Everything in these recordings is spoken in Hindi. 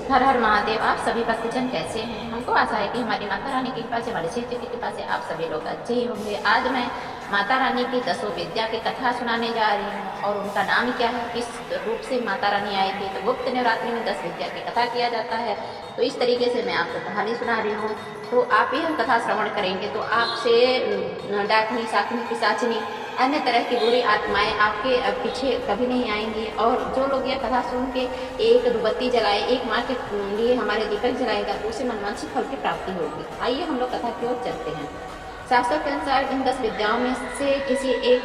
हर हर महादेव। आप सभी भक्तजन कैसे हैं? हमको आशा है कि हमारी माता रानी की कृपा से, हमारे क्षेत्र की कृपा से आप सभी लोग अच्छे ही होंगे। आज मैं माता रानी की 10 विद्या की कथा सुनाने जा रही हूँ और उनका नाम क्या है, किस रूप से माता रानी आई थी। तो गुप्त नवरात्रि में 10 विद्या की कथा किया जाता है। तो इस तरीके से मैं आपको कहानी सुना रही हूँ। तो आप यह कथा श्रवण करेंगे तो आपसे डाकनी, शाकनी, पिशाचनी, अन्य तरह की बुरी आत्माएं आपके पीछे कभी नहीं आएंगी। और जो लोग यह कथा सुन के एक धूपबत्ती जलाए, एक माँ के लिए हमारे दीपक जलाएगा तो उसे मनवांछित फल की प्राप्ति होगी। आइए हम लोग कथा की ओर चलते हैं। शास्त्रों के अनुसार इन 10 विद्याओं में से किसी एक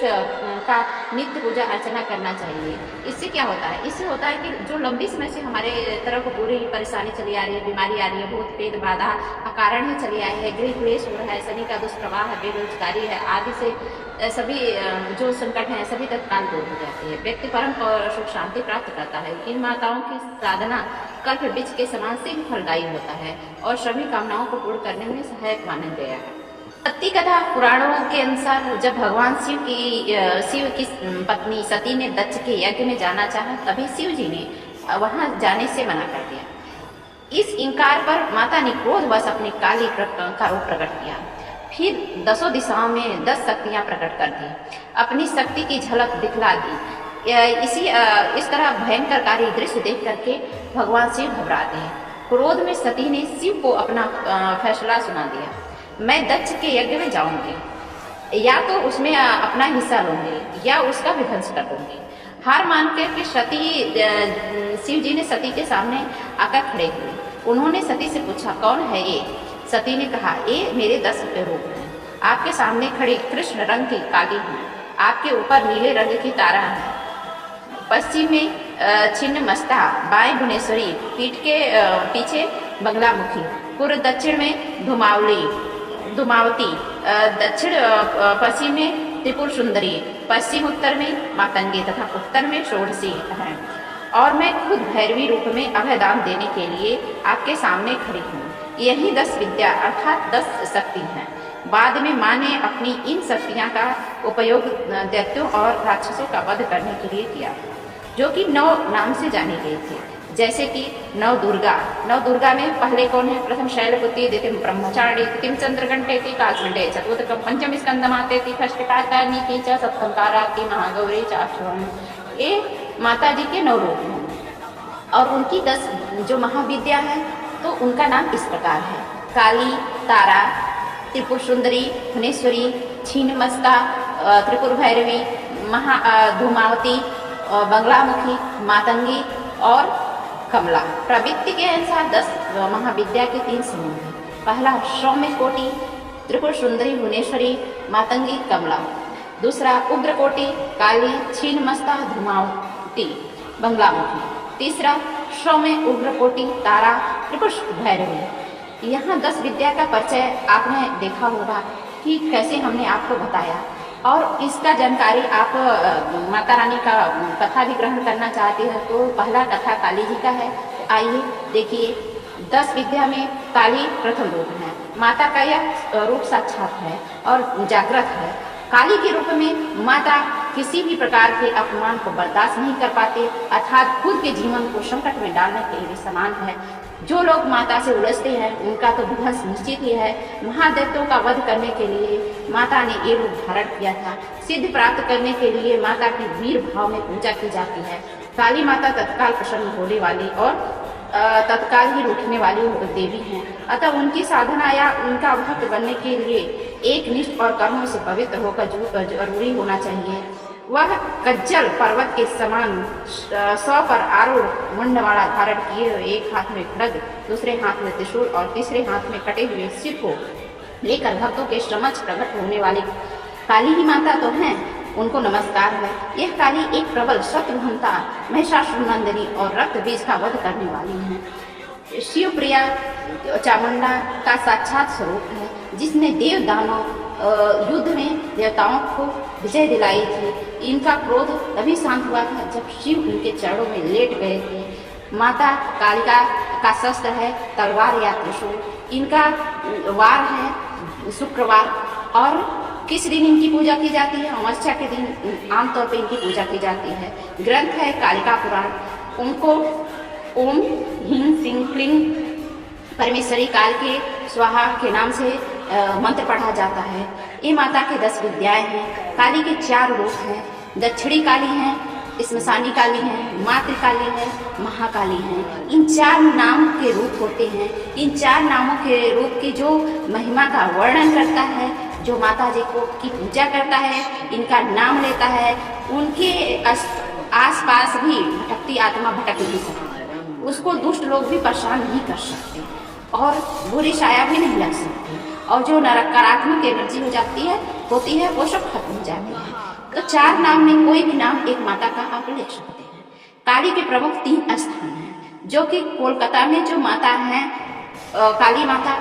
का नित्य पूजा अर्चना करना चाहिए। इससे क्या होता है? इससे होता है कि जो लंबी समय से हमारे तरफ बुरी परेशानी चली आ रही है, बीमारी आ रही है, भूत प्रेत बाधा अकारण ही चली आई है, गृह क्लेश हो रहा है, शनि का दुष्प्रभाव है, बेरोजगारी है, आदि से सभी जो संकट हैं सभी तत्काल दूर हो जाते हैं। व्यक्ति परम और सुख शांति प्राप्त करता है। इन माताओं की साधना कल्प वृक्ष के समान से भी फलदायी होता है और सभी कामनाओं को पूर्ण करने में सहायक माना गया है। सती कथा पुराणों के अनुसार जब भगवान शिव की पत्नी सती ने दक्ष के यज्ञ में जाना चाहा, तभी शिव जी ने वहां जाने से मना कर दिया। इस इंकार पर माता ने क्रोधवश अपनी काली का रूप प्रकट किया। फिर 10 दिशाओं में 10 शक्तियां प्रकट कर दी, अपनी शक्ति की झलक दिखला दी। इस तरह भयंकर कारी दृश्य देख करके भगवान शिव घबराते हैं। क्रोध में सती ने शिव को अपना फैसला सुना दिया। मैं दक्ष के यज्ञ में जाऊंगी, या तो उसमें अपना हिस्सा लूंगी या उसका विध्वंस कर दूंगी। हार मान कर शिव जी ने सती के सामने आकर खड़े हुए। उन्होंने सती से पूछा, कौन है ये? सती ने कहा, ये मेरे 10 रूप हैं। आपके सामने खड़ी कृष्ण रंग की काली है, आपके ऊपर नीले रंग की तारा है, पश्चिम में छिन्न मस्ता, बाएं भुवनेश्वरी, पीठ के पीछे बगलामुखी, पूर्व दक्षिण में धुमावती, दक्षिण पश्चिम में त्रिपुर सुंदरी, पश्चिम उत्तर में मातंगी तथा उत्तर में षोडशी है। और मैं खुद भैरवी रूप में अभयदान देने के लिए आपके सामने खड़ी हूँ। यही 10 विद्या अर्थात 10 शक्ति हैं। बाद में माँ ने अपनी इन शक्तियाँ का उपयोग दैत्यों और राक्षसों का वध करने के लिए किया, जो कि 9 नाम से जाने गए थे। जैसे कि 9 दुर्गा। 9 दुर्गा में पहले कौन है? प्रथम शैलपुत्री, द्वितीय ब्रह्मचारिणी, तृतीय चंद्रघंटेति कालखंडे, चतुर्थ पंचम स्कंदमातेति, षष्ठकार्तानि की च, सप्तम काराति महागौरी चाक्षुरम। ये माता जी के 9 रूप हैं और उनकी 10 जो महाविद्या है तो उनका नाम इस प्रकार है: काली, तारा, त्रिपुर सुंदरी, भुवनेश्वरी, छिन्नमस्ता, त्रिपुर भैरवी, धूमावती, बंगलामुखी, मातंगी और कमला। प्रवृत्ति के अनुसार 10 महाविद्या के 3 समूह हैं। पहला सौम्य कोटि, त्रिपुर सुंदरी, भुवनेश्वरी, मातंगी, कमला। दूसरा उग्र कोटि, काली, छिन्नमस्ता, धूमावती, बंगलामुखी। तीसरा सौम्य उग्र कोटि, तारा, त्रिपुर भैरवी। यहाँ 10 विद्या का परिचय आपने देखा होगा कि कैसे हमने आपको बताया, और इसका जानकारी आप माता रानी का कथा भी ग्रहण करना चाहते हैं तो पहला कथा काली जी का है। तो आइए देखिए। 10 विद्या में काली प्रथम रूप है। माता का यह रूप साक्षात है और जागृत है। काली के रूप में माता किसी भी प्रकार के अपमान को बर्दाश्त नहीं कर पाते, अर्थात खुद के जीवन को संकट में डालने के लिए समान है। जो लोग माता से उलझते हैं उनका तो विध्वंस निश्चित ही है। महादैत्यों का वध करने के लिए माता ने ये रूप धारण किया था। सिद्धि प्राप्त करने के लिए माता की वीर भाव में पूजा की जाती है। काली माता तत्काल प्रसन्न होने वाली और तत्काल ही रूठने वाली देवी हैं। अतः उनकी साधना या उनका भक्त बनने के लिए एक निष्ठ और कर्मों से पवित्र होकर जरूरी होना चाहिए। वह कज्जल पर्वत के समान 100 पर आरूढ़ मुंडमाला धारण किए हुए, एक हाथ में खड्ग, दूसरे हाथ में त्रिशूल और तीसरे हाथ में कटे हुए सिर को लेकर भक्तों के समक्ष प्रकट होने वाली काली ही माता तो हैं। उनको नमस्कार है। यह काली एक प्रबल शत्रुहंता, महिषासुर नंदिनी और रक्त बीज का वध करने वाली है। शिव प्रिया चामुंडा का साक्षात स्वरूप है, जिसने देव दानव युद्ध में देवताओं को विजय दिलाई थी। इनका क्रोध तभी शांत हुआ था जब शिव उनके चरणों में लेट गए थे। माता कालिका का शस्त्र है तलवार या त्रिशूल। इनका वार है शुक्रवार। और किस दिन इनकी पूजा की जाती है? अमावस्या के दिन आमतौर पर इनकी पूजा की जाती है। ग्रंथ है कालिका पुराण। उनको ओम ह्रीं सिंह क्लीं परमेश्वरी काल के स्वाहा के नाम से मंत्र पढ़ा जाता है। ये माता के 10 विद्याएं हैं। काली के 4 रूप हैं। दक्षिणी काली हैं, श्मशानी काली हैं, मातृकाली है, महाकाली हैं। इन 4 नाम के रूप होते हैं। इन 4 नामों के रूप की जो महिमा का वर्णन करता है, जो माता जी को की पूजा करता है, इनका नाम लेता है, उनके आसपास भी भटकती आत्मा भटक नहीं सकती, उसको दुष्ट लोग भी परेशान नहीं कर सकते और बुरी छाया भी नहीं लग सकती, और जो नकारात्मक एनर्जी होती है वो सब खत्म हो जाती है। तो 4 नाम में कोई भी नाम एक माता का आप ले सकते हैं। काली के प्रमुख 3 स्थान हैं, जो कि कोलकाता में जो माता है काली माता,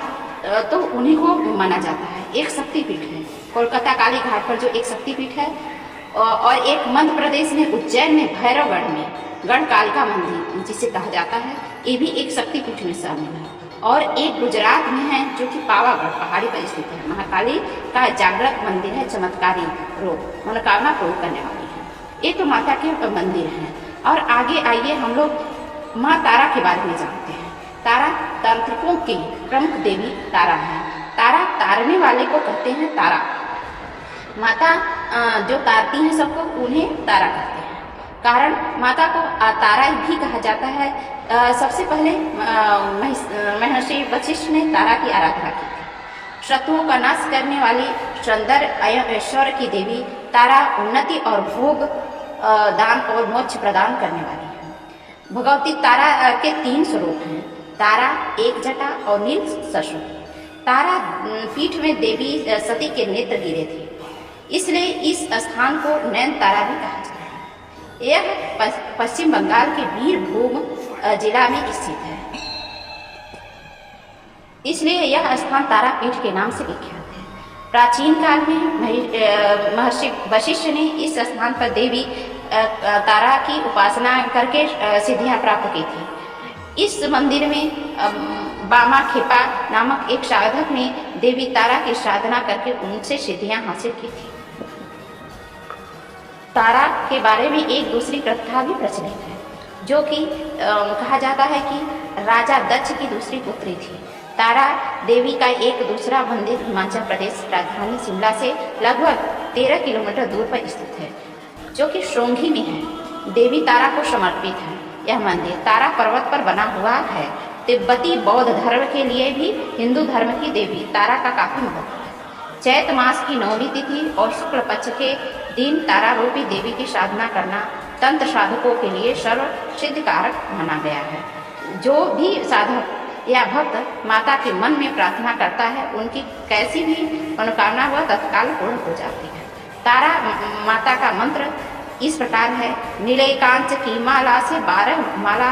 तो उन्हीं को माना जाता है। एक शक्तिपीठ है कोलकाता काली घाट पर, जो एक शक्तिपीठ है, और एक मध्य प्रदेश में उज्जैन में भैरवगढ़ में गढ़कालिका मंदिर जिसे कहा जाता है, ये भी एक शक्तिपीठ में शामिल है। और एक गुजरात में है जो कि पावागढ़ पहाड़ी पर स्थित है। महाकाली का जागृत मंदिर है, चमत्कारी रूप, मनोकामना पूर्ण करने वाली है। ये तो माता के मंदिर हैं। और आगे आइए हम लोग माँ तारा के बारे में जानते हैं। तारा तांत्रिकों की प्रमुख देवी तारा है। तारा तारने वाले को कहते हैं तारा। माता जो तारती हैं सबको, उन्हें तारा कहते हैं। कारण माता को तारा भी कहा जाता है। सबसे पहले महर्षि वशिष्ठ ने तारा की आराधना की थी। शत्रुओं का नाश करने वाली सौंदर्य ऐश्वर्य की देवी तारा उन्नति और भोग दान और मोक्ष प्रदान करने वाली है। भगवती तारा के 3 स्वरूप हैं, तारा, एक जटा और नील सरस्वती। तारा पीठ में देवी सती के नेत्र गिरे थे, इसलिए इस स्थान को नैन तारा भी कहा जाता है। यह पश्चिम बंगाल के बीरभूम जिला में स्थित है, इसलिए यह स्थान तारापीठ के नाम से विख्यात है। प्राचीन काल में महर्षि वशिष्ठ ने इस स्थान पर देवी तारा की उपासना करके सिद्धियां प्राप्त की थी। इस मंदिर में बामा खेपा नामक एक साधक ने देवी तारा की साधना करके उनसे सिद्धियां हासिल की थी। तारा के बारे में एक दूसरी कथा भी प्रचलित है, जो कि कहा जाता है कि राजा दक्ष की दूसरी पुत्री थी। तारा देवी का एक दूसरा मंदिर हिमाचल प्रदेश राजधानी शिमला से लगभग 13 किलोमीटर दूर पर स्थित है, जो कि श्रृंगी में है। देवी तारा को समर्पित है। यह मंदिर तारा पर्वत पर बना हुआ है। तिब्बती बौद्ध धर्म के लिए भी हिंदू धर्म की देवी तारा का काफी महत्व है। चैत मास की 9वीं तिथि और शुक्ल पक्ष के दिन तारा रूपी देवी की साधना करना तंत्र साधकों के लिए सर्व सिद्ध कारक माना गया है। जो भी साधक या भक्त माता के मन में प्रार्थना करता है, उनकी कैसी भी मनोकामना वह तत्काल पूर्ण हो जाती है। तारा माता का मंत्र इस प्रकार है। नीलकांच की माला से 12 माला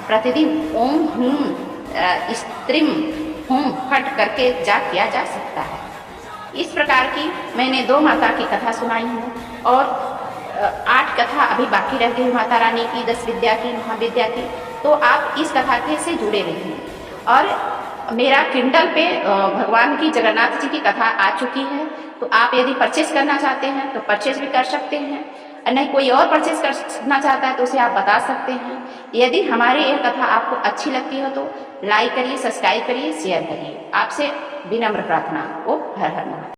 प्रतिदिन ओम हूं स्त्रीम हूं फट करके जाप किया जा सकता है। इस प्रकार की मैंने 2 माता की कथा सुनाई हूँ, और 8 कथा अभी बाकी रह गई माता रानी की, 10 विद्या की, महाविद्या की। तो आप इस कथा के से जुड़े रहिए। और मेरा किंडल पे भगवान की जगन्नाथ जी की कथा आ चुकी है, तो आप यदि परचेस करना चाहते हैं तो परचेस भी कर सकते हैं, और नहीं कोई और परचेस करना चाहता है तो उसे आप बता सकते हैं। यदि हमारी यह कथा आपको अच्छी लगती हो तो लाइक करिए, सब्सक्राइब करिए, शेयर करिए। आपसे विनम्र प्रार्थना। ओ हर हर महादेव।